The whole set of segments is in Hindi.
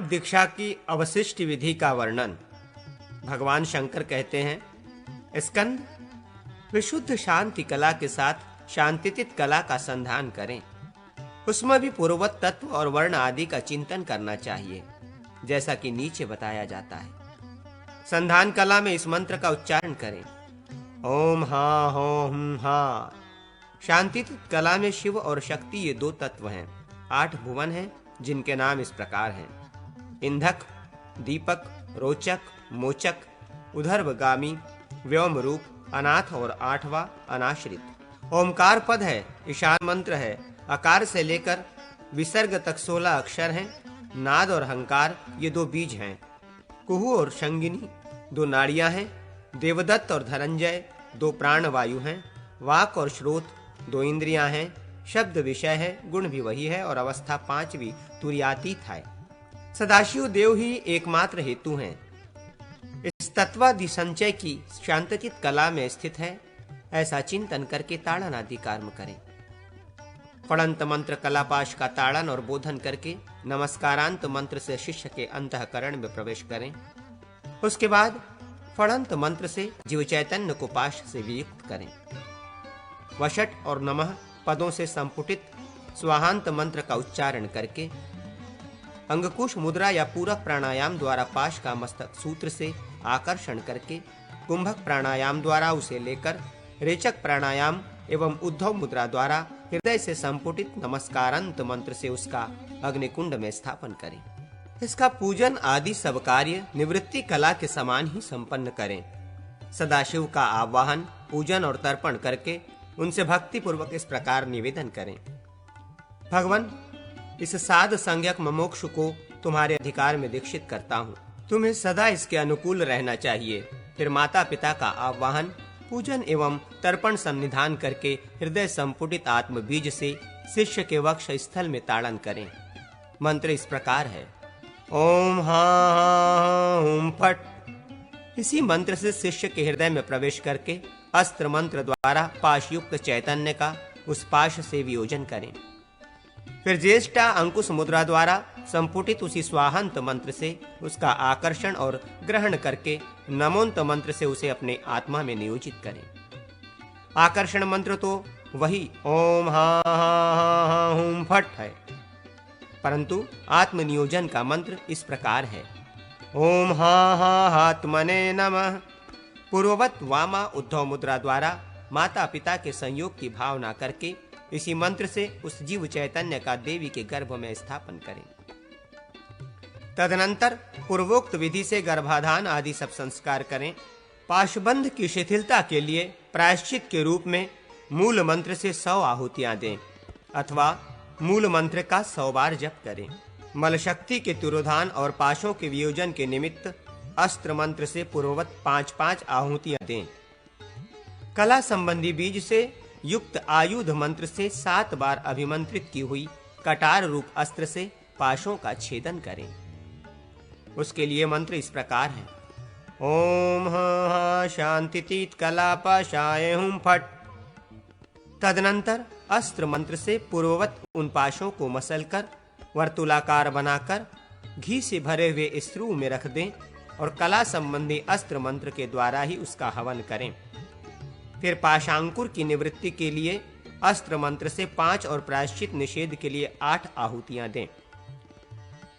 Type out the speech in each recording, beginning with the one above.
दीक्षा की अवशिष्ट विधि का वर्णन। भगवान शंकर कहते हैं, स्कंद, विशुद्ध शांति कला के साथ शांतितीत कला का संधान करें। उसमें भी पूर्ववत तत्व और वर्ण आदि का चिंतन करना चाहिए, जैसा कि नीचे बताया जाता है। संधान कला में इस मंत्र का उच्चारण करें, ओम हा होम हा। शांतितीत कला में शिव और शक्ति ये दो तत्व हैं। 8 भुवन हैं, जिनके नाम इस प्रकार हैं: इंधक, दीपक, रोचक, मोचक, उधर्वगामी, व्योम रूप, अनाथ और 8वां अनाश्रित। ओमकार पद है, ईशान मंत्र है। आकार से लेकर विसर्ग तक 16 अक्षर हैं। नाद और हंकार ये 2 बीज हैं। कुहू और शंगिनी 2 नाड़ियां हैं। देवदत्त और धनंजय 2 प्राण वायु हैं। वाक और श्रोत 2 इंद्रियां हैं। शब्द विषय है, गुण भी वही है और अवस्था 5वीं तुर्यातीत है। सदाशिव देव ही एकमात्र हेतु हैं। इस तत्वादि संचय की शांतचित कला में स्थित है, ऐसा चिंतन करके ताड़न आदि कर्म करें। फड़ंत मंत्र कलापाश का ताड़न और बोधन करके नमस्कारांत मंत्र से शिष्य के अंतःकरण में प्रवेश करें। उसके बाद फड़ंत मंत्र से जीव चैतन्य को पाश से वियुक्त करें। वषट और नमः पदों से संपुटित स्वाहांत मंत्र का उच्चारण करके अंगकुश मुद्रा या पूरक प्राणायाम द्वारा पाश का मस्तक सूत्र से आकर्षण करके कुंभक प्राणायाम द्वारा उसे लेकर रेचक प्राणायाम एवं उद्धव मुद्रा द्वारा हृदय से संपुटित नमस्कारांत मंत्र से उसका अग्निकुंड में स्थापन करें। इसका पूजन आदि सब कार्य निवृत्ति कला के समान ही संपन्न करें। सदाशिव का आवाहन, पूजन और तर्पण करके उनसे भक्ति पूर्वक इस प्रकार निवेदन करें, भगवान, इस साध संज्ञक मोक्ष को तुम्हारे अधिकार में दीक्षित करता हूँ। तुम्हें सदा इसके अनुकूल रहना चाहिए। फिर माता पिता का आवाहन, पूजन एवं तर्पण सन्निधान करके हृदय संपुटित आत्म बीज से शिष्य के वक्ष स्थल में ताड़न करें। मंत्र इस प्रकार है, ओम हा ओम फट। इसी मंत्र से शिष्य के हृदय में प्रवेश करके अस्त्र मंत्र द्वारा पाशयुक्त चैतन्य का उस पाश से वियोजन करें। फिर ज्येष्ठा अंकुश मुद्रा द्वारा संपुटित उसी स्वाहांत मंत्र से उसका आकर्षण और ग्रहण करके नमोन्त मंत्र से उसे अपने आत्मा में नियोजित करें। आकर्षण मंत्र तो वही ओम हा हुम फट है, परंतु आत्मनियोजन का मंत्र इस प्रकार है, ओम हा आत्मने नमः। पूर्ववत वामा उद्धव मुद्रा द्वारा माता पिता के संयोग की भावना करके इसी मंत्र से उस जीव चैतन्य का देवी के गर्भ में स्थापन करें। तदनंतर पूर्वोक्त विधि से गर्भाधान आदि सब संस्कार करें। पाशबंध की शिथिलता के लिए प्रायश्चित के रूप में मूल मंत्र से 100 आहुतियां दें अथवा मूल मंत्र का 100 बार जप करें। मल शक्ति के तिरोधान और पाशों के वियोजन के निमित्त अस्त्र मंत्र से पूर्ववत 5-5 आहुतियां दें। कला संबंधी बीज से युक्त आयुध मंत्र से 7 बार अभिमंत्रित की हुई कटार रूप अस्त्र से पाशों का छेदन करें। उसके लिए मंत्र इस प्रकार है, ओम हा शांतितीत कलापाशाय हुम फट। तदनंतर अस्त्र मंत्र से पूर्ववत उन पाशों को मसलकर वर्तुलाकार बनाकर घी से भरे हुए स्त्रु में रख दें और कला संबंधी अस्त्र मंत्र के द्वारा ही उसका हवन करें। फिर पाशांकुर की निवृत्ति के लिए अस्त्र मंत्र से 5 और प्रायश्चित निषेध के लिए 8 आहुतियां दें।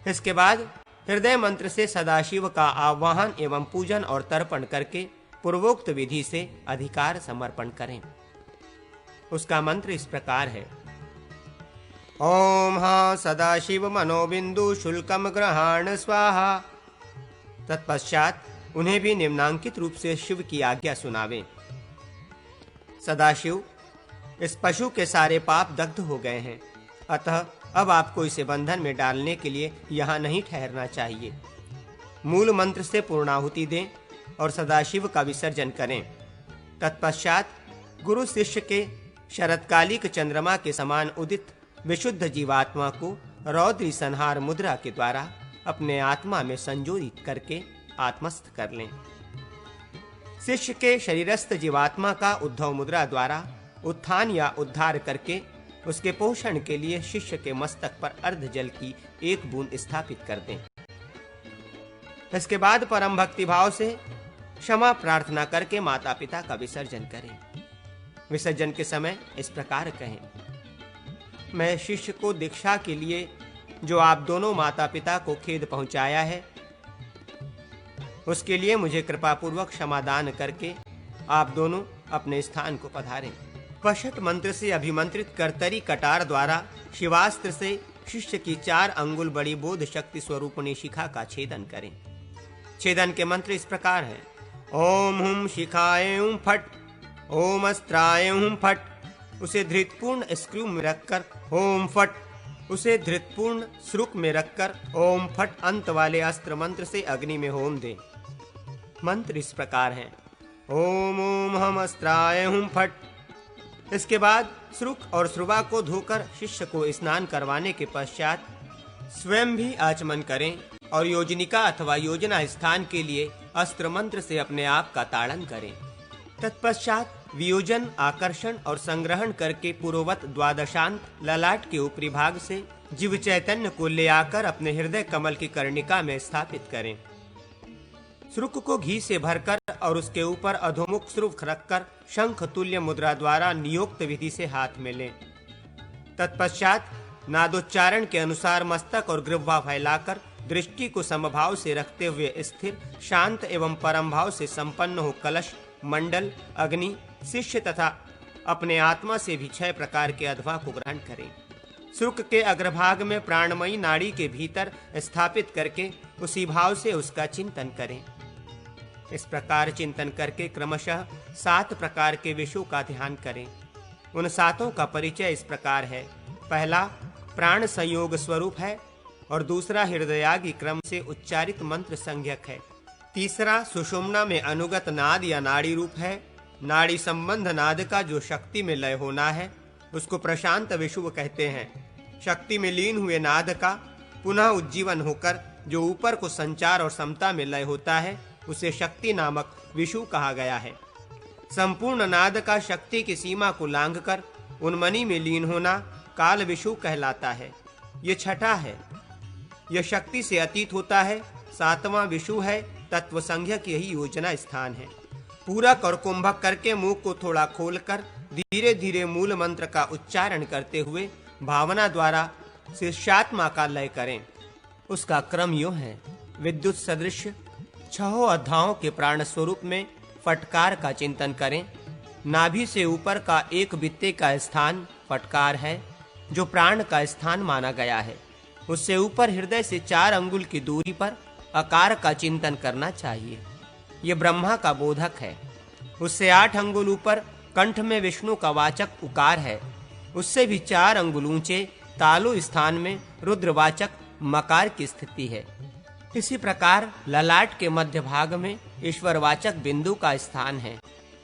इसके बाद हृदय मंत्र से सदाशिव का आवाहन एवं पूजन और तर्पण करके पूर्वोक्त विधि से अधिकार समर्पण करें। उसका मंत्र इस प्रकार है, ओम हा सदाशिव मनोबिंदु शुल्कम ग्रहाण स्वाहा। तत्पश्चात उन्हें भी निम्नांकित रूप से शिव की आज्ञा सुनावें। सदाशिव, इस पशु के सारे पाप दग्ध हो गए हैं, अतः अब आपको इसे बंधन में डालने के लिए यहाँ नहीं ठहरना चाहिए। मूल मंत्र से पूर्णाहुति दें और सदाशिव का विसर्जन करें। तत्पश्चात गुरु शिष्य के शरतकालिक चंद्रमा के समान उदित विशुद्ध जीवात्मा को रौद्री संहार मुद्रा के द्वारा अपने आत्मा में संजोरित करके आत्मस्थ कर लें। शिष्य के शरीरस्थ जीवात्मा का उद्धव मुद्रा द्वारा उत्थान या उद्धार करके उसके पोषण के लिए शिष्य के मस्तक पर अर्ध जल की 1 बूंद स्थापित कर दें। इसके बाद परम भक्ति भाव से क्षमा प्रार्थना करके माता पिता का विसर्जन करें। विसर्जन के समय इस प्रकार कहें, मैं शिष्य को दीक्षा के लिए जो आप दोनों माता पिता को खेद पहुंचाया है, उसके लिए मुझे कृपा पूर्वक क्षमादान करके आप दोनों अपने स्थान को पधारें। पशट मंत्र से अभिमंत्रित कर्तरी कटार द्वारा शिवास्त्र से शिष्य की 4 अंगुल बड़ी बोध शक्ति स्वरूपणी शिखा का छेदन करें। छेदन के मंत्र इस प्रकार हैं, ओम हुम शिखाय हुम फट, ओम अस्त्राय हुम फट, उसे धृतपूर्ण स्क्रू में रखकर ओम फट, उसे धृतपूर्ण श्रुक में रखकर ओम फट अंत वाले अस्त्र मंत्र से अग्नि में होम दें। मंत्र इस प्रकार हैं, ओम ओम हम अस्त्राय हुम फट। इसके बाद श्रुक और श्रुवा को धोकर शिष्य को स्नान करवाने के पश्चात स्वयं भी आचमन करें और योजनिका अथवा योजना स्थान के लिए अस्त्र मंत्र से अपने आप का ताड़न करें। तत्पश्चात वियोजन, आकर्षण और संग्रहण करके पूर्ववत द्वादशांत ललाट के ऊपरी भाग से जीव चैतन्य को ले आकर अपने हृदय कमल की कर्णिका में स्थापित करें। श्रुक को घी से भरकर और उसके ऊपर अधोमुख श्रुक रखकर शंख तुल्य मुद्रा द्वारा नियोक्त विधि से हाथ में लें। तत्पश्चात नादोच्चारण के अनुसार मस्तक और ग्रीवा फैलाकर दृष्टि को समभाव से रखते हुए स्थिर, शांत एवं परम भाव से संपन्न हो कलश, मंडल, अग्नि, शिष्य तथा अपने आत्मा से भी 6 प्रकार के अध्वा को ग्रहण करें। श्रुक के अग्रभाग में प्राणमयी नाड़ी के भीतर स्थापित करके उसी भाव से उसका चिंतन करें। इस प्रकार चिंतन करके क्रमशः 7 प्रकार के विषयों का ध्यान करें। उन 7 का परिचय इस प्रकार है। पहला प्राण संयोग स्वरूप है और दूसरा हृदयागी क्रम से उच्चारित मंत्र संज्ञक है। तीसरा सुषुम्ना में अनुगत नाद या नाड़ी रूप है। नाड़ी संबंध नाद का जो शक्ति में लय होना है उसको प्रशांत विषुव कहते हैं। शक्ति में लीन हुए नाद का पुनः उज्जीवन होकर जो ऊपर को संचार और समता में लय होता है उसे शक्ति नामक विषु कहा गया है। संपूर्ण नाद का शक्ति की सीमा को लांघकर उन्मनी में लीन होना काल विषु कहलाता है। ये छठा है। यह शक्ति से अतीत होता है। 7वां विषु है। तत्व संज्ञक यही योजना स्थान है। पूरा करकुंभक करके मुंह को थोड़ा खोलकर धीरे धीरे मूल मंत्र का उच्चारण करते हुए भावना द्वारा शीर्षात्मा का लय करें। उसका क्रम यूं है, विद्युत सदृश 6 अध्यायों के प्राण स्वरूप में फटकार का चिंतन करें। नाभि से ऊपर का एक बित्ते का स्थान फटकार है जो प्राण का स्थान माना गया है। उससे ऊपर हृदय से 4 अंगुल की दूरी पर अकार का चिंतन करना चाहिए। यह ब्रह्मा का बोधक है। उससे 8 अंगुल ऊपर कंठ में विष्णु का वाचक उकार है। उससे भी 4 अंगुल ऊंचे तालु स्थान में रुद्रवाचक मकार की स्थिति है। इसी प्रकार ललाट के मध्य भाग में ईश्वरवाचक बिंदु का स्थान है।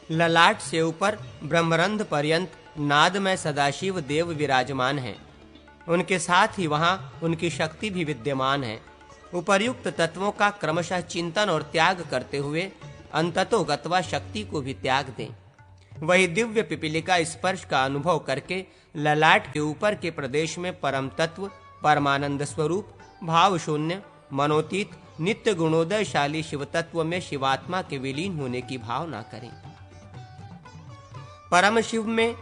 ललाट से ऊपर ब्रह्मरंध्र पर्यंत नाद में सदाशिव देव विराजमान हैं। उनके साथ ही वहां उनकी शक्ति भी विद्यमान है। उपर्युक्त तत्वों का क्रमशः चिंतन और त्याग करते हुए अंततो गत्वा शक्ति को भी त्याग दें। वही दिव्य पिपीलिका स्पर्श का अनुभव करके ललाट के ऊपर के प्रदेश में परम तत्व, परमानंद स्वरूप, भाव शून्य, मनोतीत, नित्य गुणोदयशाली शिव तत्व में शिवात्मा के विलीन होने की भावना करें। परम शिव में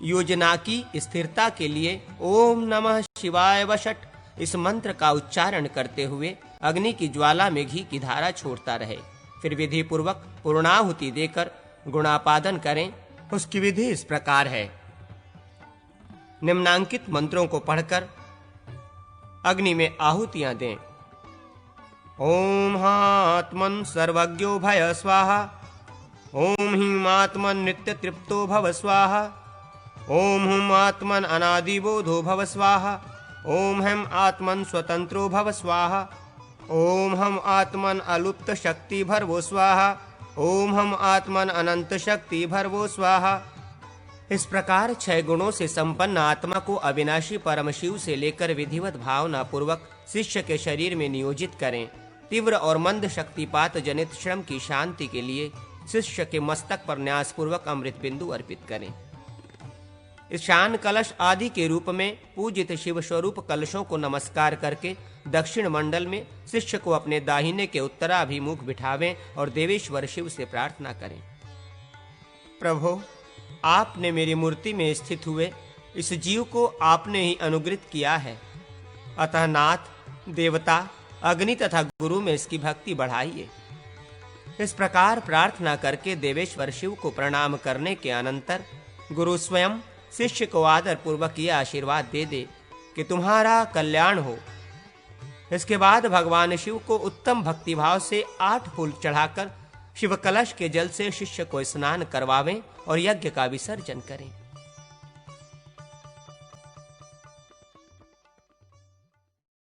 योजना की स्थिरता के लिए ओम नमः शिवाय वषट इस मंत्र का उच्चारण करते हुए अग्नि की ज्वाला में घी की धारा छोड़ता रहे। फिर विधि पूर्वक पूर्णाहुति देकर गुणापादन करें। उसकी विधि इस प्रकार है। निम्नांकित मंत्रों को पढ़कर अग्नि में आहुतियां दें। ओम हात्मन सर्वज्ञो भय स्वाहा, ओम ह्रीं आत्मन नित्य तृप्तो भव स्वाहा, ओम हुम आत्मन अनादिबोधो भव स्वाहा, ओम हम आत्मन स्वतंत्रो भव स्वाहा, ओम हम आत्मन अलुप्त शक्ति भर्वो स्वाहा, ओम हम आत्मन अनंत शक्ति भर्वो स्वाहा। इस प्रकार 6 गुणों से संपन्न आत्मा को अविनाशी परम शिव से लेकर विधिवत भावना पूर्वक शिष्य के शरीर में नियोजित करें। तीव्र और मंद शक्तिपात जनित श्रम की शांति के लिए शिष्य के मस्तक पर न्यास पूर्वक अमृत बिंदु अर्पित करें। इस शान कलश आदि के रूप में पूजित शिव स्वरूप कलशों को नमस्कार करके दक्षिण मंडल में शिष्य को अपने दाहिने के उत्तराभिमुख बिठावें और देवेश्वर शिव से प्रार्थना करें। प्रभो, आपने मेरी मूर्ति में स्थित हुए इस जीव को आपने ही अनुग्रहित किया है, अतः नाथ, देवता, अग्नि तथा गुरु में इसकी भक्ति बढ़ाइए। इस प्रकार प्रार्थना करके देवेश्वर शिव को प्रणाम करने के अनंतर गुरु स्वयं शिष्य को आदर पूर्वक यह आशीर्वाद दे दे कि तुम्हारा कल्याण हो। इसके बाद भगवान शिव को उत्तम भक्तिभाव से 8 फूल चढ़ाकर शिव कलश के जल से शिष्य को स्नान करवावें और यज्ञ का विसर्जन करें।